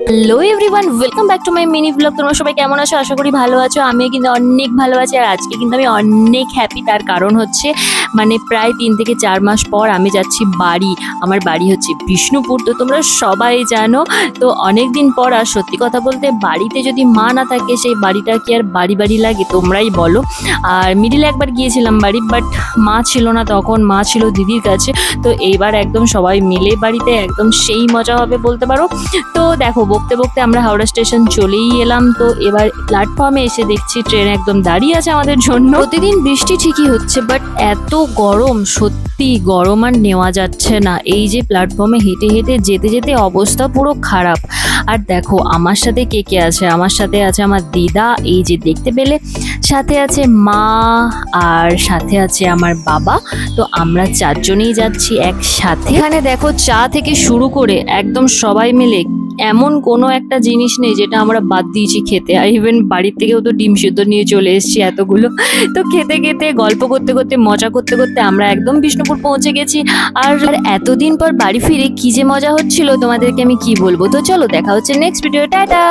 Hello everyone, welcome back to my mini blog. তোমরা সবাই কেমন আছো? আশা করি ভালো আছো। আমিও কিন্তু অনেক ভালো আছি। আর আজকে কিন্তু আমি অনেক হ্যাপি। তার কারণ হচ্ছে প্রায় 3 থেকে 4 মাস পর আমি যাচ্ছি বাড়ি। আমার বাড়ি হচ্ছে বিষ্ণুপুর, তো তোমরা সবাই জানো। তো অনেক দিন পর, আর সত্যি কথা বলতে বাড়িতে যদি মা না থাকে সেই বাড়িটা কি আর বাড়ি বাড়ি লাগে? তোমরাই বলো। আর মিডিলে একবার গিয়েছিলাম বাড়ি, বাট মা ছিল না তখন, মা ছিল দিদির কাছে। তো এইবার একদম সবাই মিলে বাড়িতে একদম সেই মজা হবে বলতে পারো। তো দেখো, বকতে বকতে আমরা হাওড়া স্টেশন চলেই এলাম। তো এবার প্ল্যাটফর্মে এসে দেখছি ট্রেন একদম দাঁড়িয়ে আছে আমাদের জন্য। প্রতিদিন বৃষ্টি ঠিকই হচ্ছে, বাট এত গরম, সত্যি গরম আর নেওয়া যাচ্ছে না। এই যে প্ল্যাটফর্মে হেঁটে হেঁটে যেতে যেতে অবস্থা পুরো খারাপ। আর দেখো আমার সাথে কে কে আছে। আমার সাথে আছে আমার দিদা, এই যে দেখতে পেলে, সাথে আছে মা, আর সাথে আছে আমার বাবা। তো আমরা 4 জনেই যাচ্ছি একসাথে। এখানে দেখো চা থেকে শুরু করে একদম সবাই মিলে এমন কোনো একটা জিনিস নেই যেটা আমরা বাদ দিয়েছি খেতে। আর ইভেন বাড়ির থেকেও তো ডিম সিদ্ধ নিয়ে চলে এসেছি এতগুলো। তো খেতে খেতে, গল্প করতে করতে, মজা করতে করতে আমরা একদম বিষ্ণুপুর পৌঁছে গেছি। আর এতদিন পর বাড়ি ফিরে কি যে মজা হচ্ছিল তোমাদেরকে আমি কি বলবো। তো চলো দেখা হচ্ছে নেক্সট ভিডিও। টাটা।